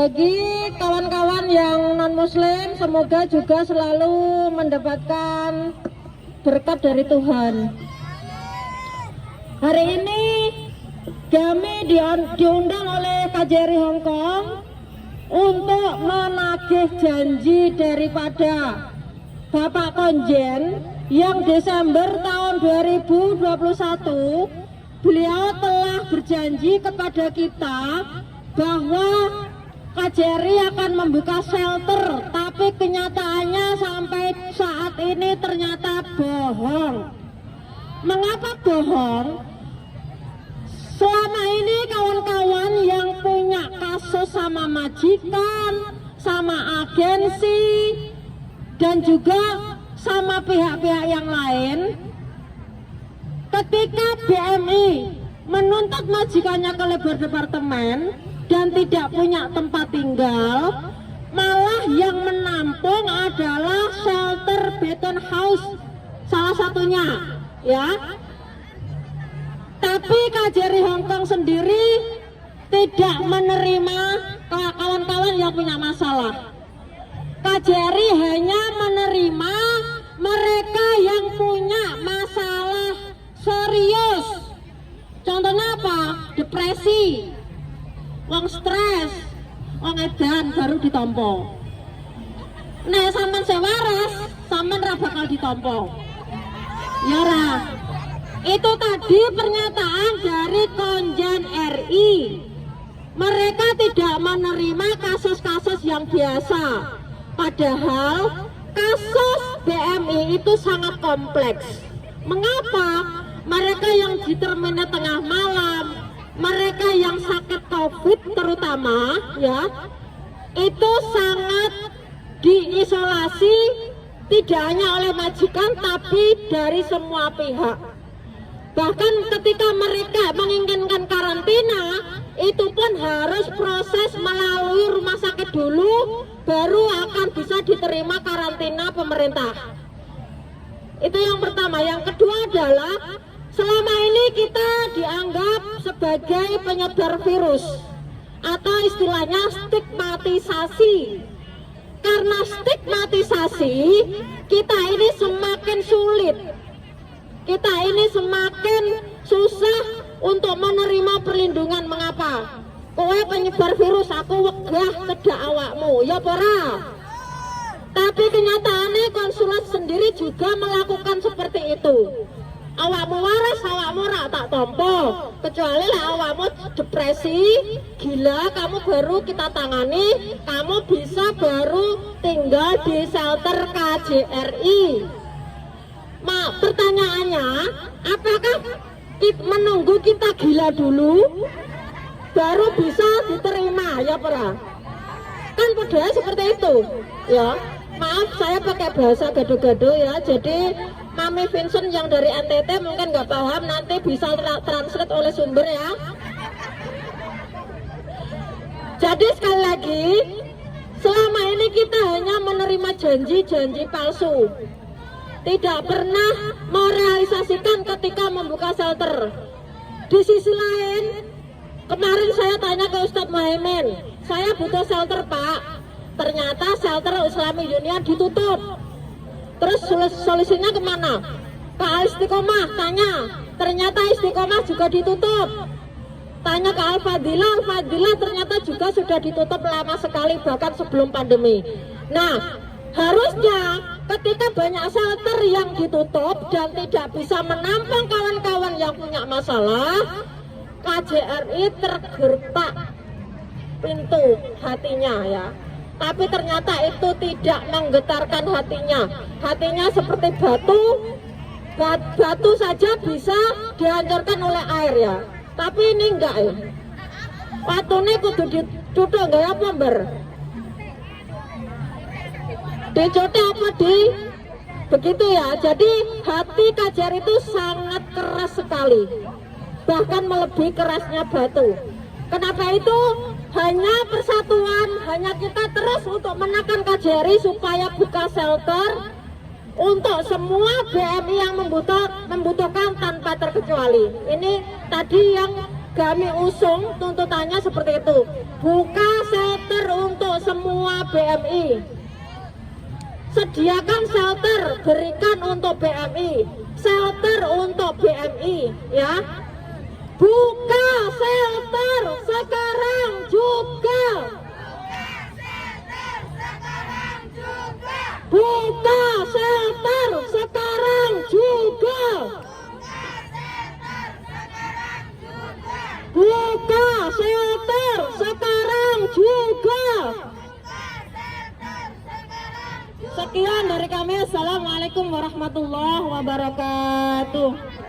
Bagi kawan-kawan yang non-muslim, semoga juga selalu mendapatkan berkat dari Tuhan. Hari ini kami diundang oleh KJRI Hong Kong untuk menagih janji daripada Bapak Konjen yang Desember tahun 2021 beliau telah berjanji kepada kita bahwa KJRI akan membuka shelter, tapi kenyataannya sampai saat ini ternyata bohong. Mengapa bohong? Selama ini kawan-kawan yang punya kasus sama majikan, sama agensi, dan juga sama pihak-pihak yang lain, ketika BMI menuntut majikannya ke lebar departemen dan tidak punya tempat tinggal, malah yang menampung adalah shelter beton house salah satunya, ya. Tapi KJRI Hong Kong sendiri tidak menerima kawan-kawan yang punya masalah. KJRI hanya menerima mereka yang punya masalah serius. Contohnya apa? Depresi, wong stres, wong edan baru ditompo. Nah, sampean sewaras, sampean ra bakal ditompo. Ya ra. Itu tadi pernyataan dari Konjen RI. Mereka tidak menerima kasus-kasus yang biasa. Padahal kasus BMI itu sangat kompleks. Mengapa? Mereka yang di terminal tengah malam, mereka yang sakit COVID terutama, ya, itu sangat diisolasi tidak hanya oleh majikan tapi dari semua pihak. Bahkan ketika mereka menginginkan karantina, itu pun harus proses melalui rumah sakit dulu, baru akan bisa diterima karantina pemerintah. Itu yang pertama. Yang kedua adalah selama ini kita dianggap sebagai penyebar virus atau istilahnya stigmatisasi. Karena stigmatisasi, kita ini semakin sulit. Kita ini semakin susah untuk menerima perlindungan. Mengapa? Kowe penyebar virus, aku wegah cedak awakmu, ya pora. Tapi kenyataannya konsulat sendiri juga melakukan seperti itu. Awakmu waras, awakmu rak tak tompo. Kecuali lah awakmu depresi, gila, kamu baru kita tangani, kamu bisa baru tinggal di shelter KJRI. Pertanyaannya, apakah menunggu kita gila dulu baru bisa diterima, ya pernah? Kan padahal seperti itu, ya. Maaf saya pakai bahasa gado-gado ya, jadi Mami Vincent yang dari NTT mungkin nggak paham, nanti bisa translate oleh sumber ya. Jadi sekali lagi, selama ini kita hanya menerima janji-janji palsu, tidak pernah merealisasikan ketika membuka shelter. Di sisi lain, kemarin saya tanya ke Ustadz Muhaimin, saya butuh shelter Pak. Ternyata shelter Islamic Union ditutup. Terus solusinya kemana? Ke Al-Istiqomah, tanya. Ternyata Istiqomah juga ditutup. Tanya ke Al-Fadilah, Al-Fadilah ternyata juga sudah ditutup lama sekali, bahkan sebelum pandemi. Nah, harusnya ketika banyak shelter yang ditutup dan tidak bisa menampung kawan-kawan yang punya masalah, KJRI tergertak pintu hatinya ya. Tapi ternyata itu tidak menggetarkan hatinya. Hatinya seperti batu. Batu saja bisa dihancurkan oleh air ya. Tapi ini enggak ya. Watune kudu ditutup enggak ya Pember? Dicote apa di? Begitu ya. Jadi hati KJRI itu sangat keras sekali. Bahkan melebihi kerasnya batu. Kenapa itu? Hanya persatuan, hanya kita terus untuk menekan KJRI supaya buka shelter untuk semua BMI yang membutuhkan tanpa terkecuali. Ini tadi yang kami usung tuntutannya seperti itu. Buka shelter BMI. Sediakan shelter, berikan untuk BMI. Shelter untuk BMI, ya. Buka shelter sekarang juga. Buka shelter sekarang juga. Buka shelter sekarang juga. Sekian dari kami. Assalamualaikum warahmatullahi wabarakatuh.